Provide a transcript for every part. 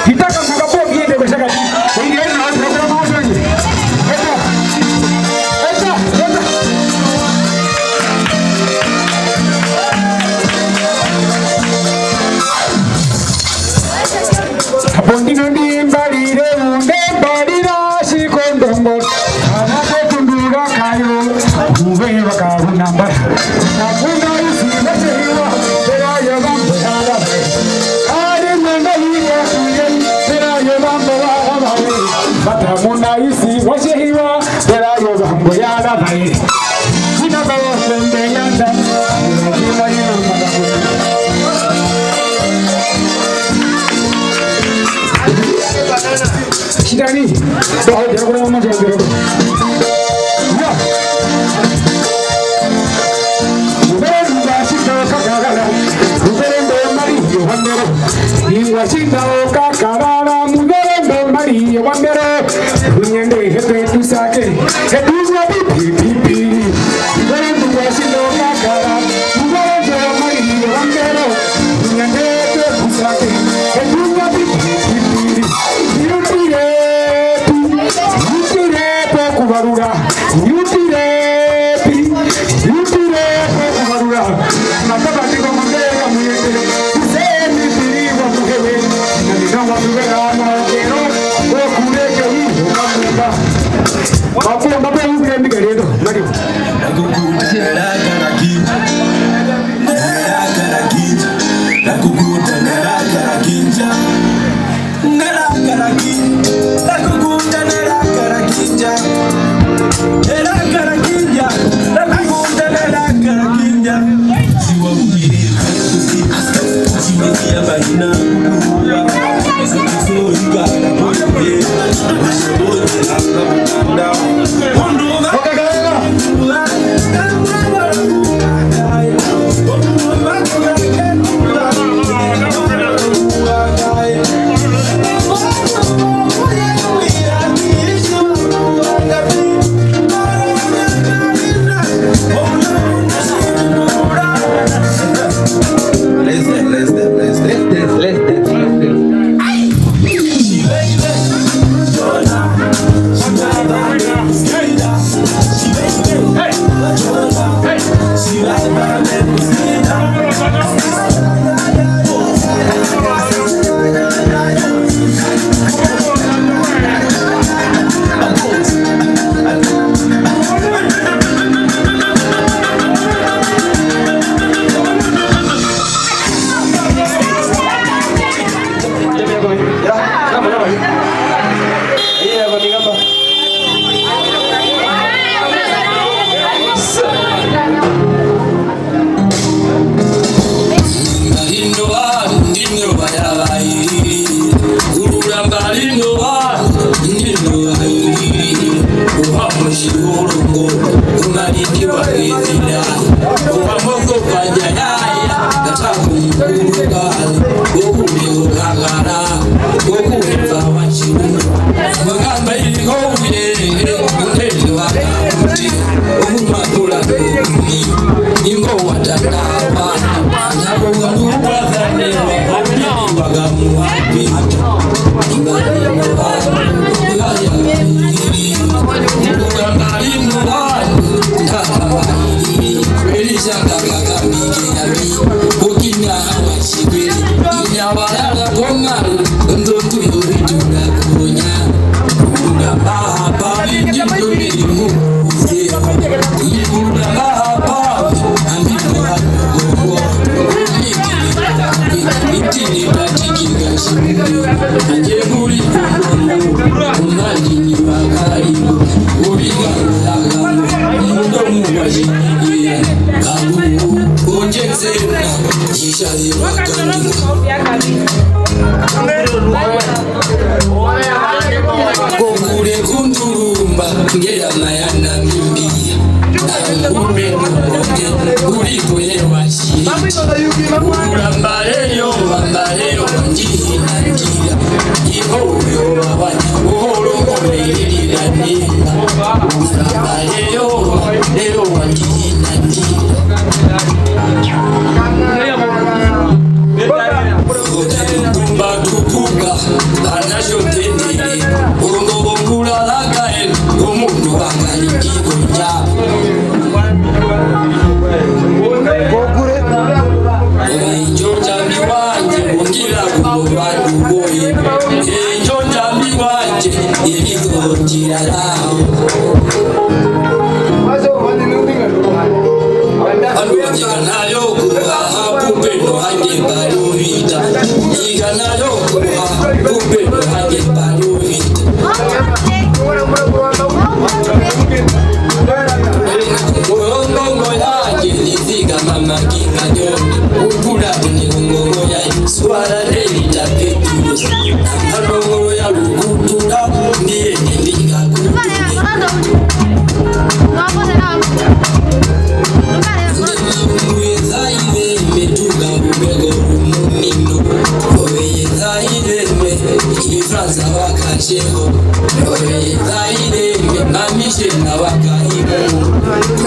Kita kan suka pergi dia bercakap. Ini adalah program apa ni? isi washihiwa Tera yoga hamboyana bhai Hina bawa sende yanda Hina hina Shidani Doha jaraguna mama jaraguna Washinda kakarara mugerendo Maria wambere Kunyende hepe tusake Hetuzwa pipi pipi Mugerendo washinda kakarara Mugerendo Maria wambere Kunyende hepe tusake Hetuzwa pipi pipi Yutirepe kubarura Yutirepe kubarura Matabati kwa mangera muyete Igana yo,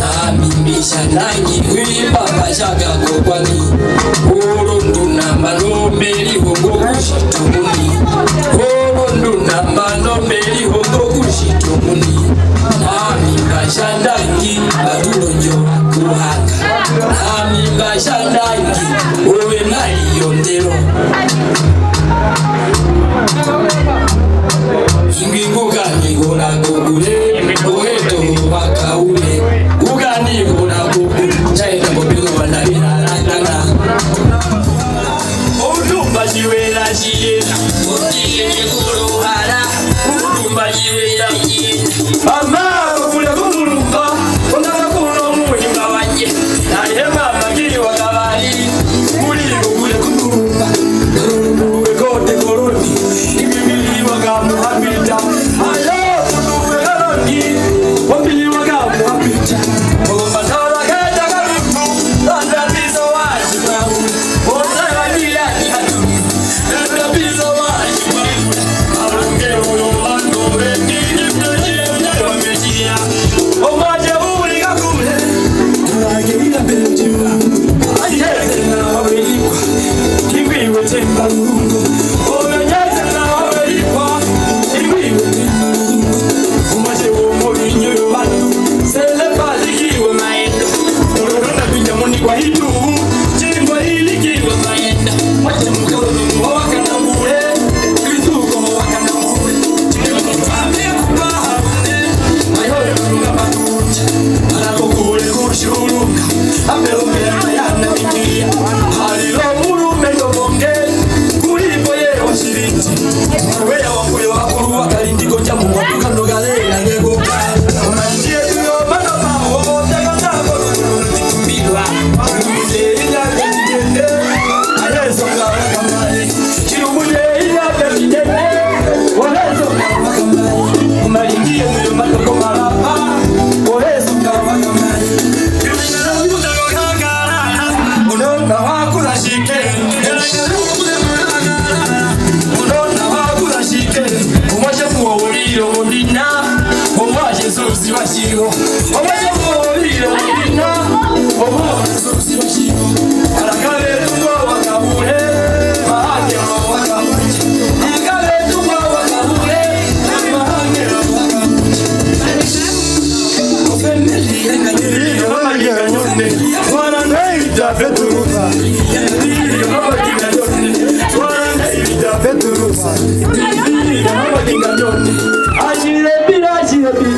Namimbisha nanyi wibaba shaka kokwani Urundu nambano meri hongo kushitumuni Urundu nambano meri hongo kushitumuni Namimbasha nanyi baruronjo kuhanga Namimbasha nanyi uwe nari yondero Inginguka nigora kukule Oheto wakaule Ugani gora kukule Chaita kopigo wanabina rakana Udumba jiwela jiyena Udile kuruhara Udumba jiwela jiyena Mama kukule kumulumba Kondaka kuno muhimba wanje Nalihema magiri wakabali Kuli kukule kumulumba Kurumbuwe kote koroni Imimili wakamu hapita Ayo kuduwe karoni Wambili wakamu hapita Omatala keta karutu Tanda piso waji mahu Oza wajila ni hatu Tanda piso waji mahu Arunge uyo mando Reki jimnojia Mjaya wamejia Omaje uli kakule Tulage ila bejiwa Ajete na wawelikwa Kimbiwe temba lungo Omenyete na wawelikwa Kimbiwe temba lungo Umaje uomori nyoyo watu Sele palikiwe maendo Ororona pinjamoni kwa hitu Chingwa hili kiwe maenda Wache mkolo mwaka na mule Krituko mwaka na mule Chingwa mfame kubaha mule Mayoyo mga matuja Marako kule kushurunga Apelo mea yana mikia Halilo murume yomonge Kulipo ye washiriti Weya wakuyo wakuru wakalindiko jamu Waduka nogalea ngegoka Manjie tuyo manama Tega tako Tikumbilwa Muje ila kejidende Ayeso kawa kamari Chirumuje ila kejidende Oheso kawa kamari Umaringie muyo matoko marapa Oheso kawa kamari Unona wakula shike Unona wakula shike Umaje muwa uliro mundina Umaje susi wa shiro Umaje muwa uliro mundina Umaje susi wa shiro Alakale tumwa wakabule Mahake wakabule Alakale tumwa wakabule Mahake wakabule Ofemeli Ndio mama kikanyone Wana naita Petrusa Ndio mama kikanyone Wana naita Petrusa Ndio mama kikanyone Ajirebi ajirebi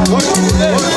What?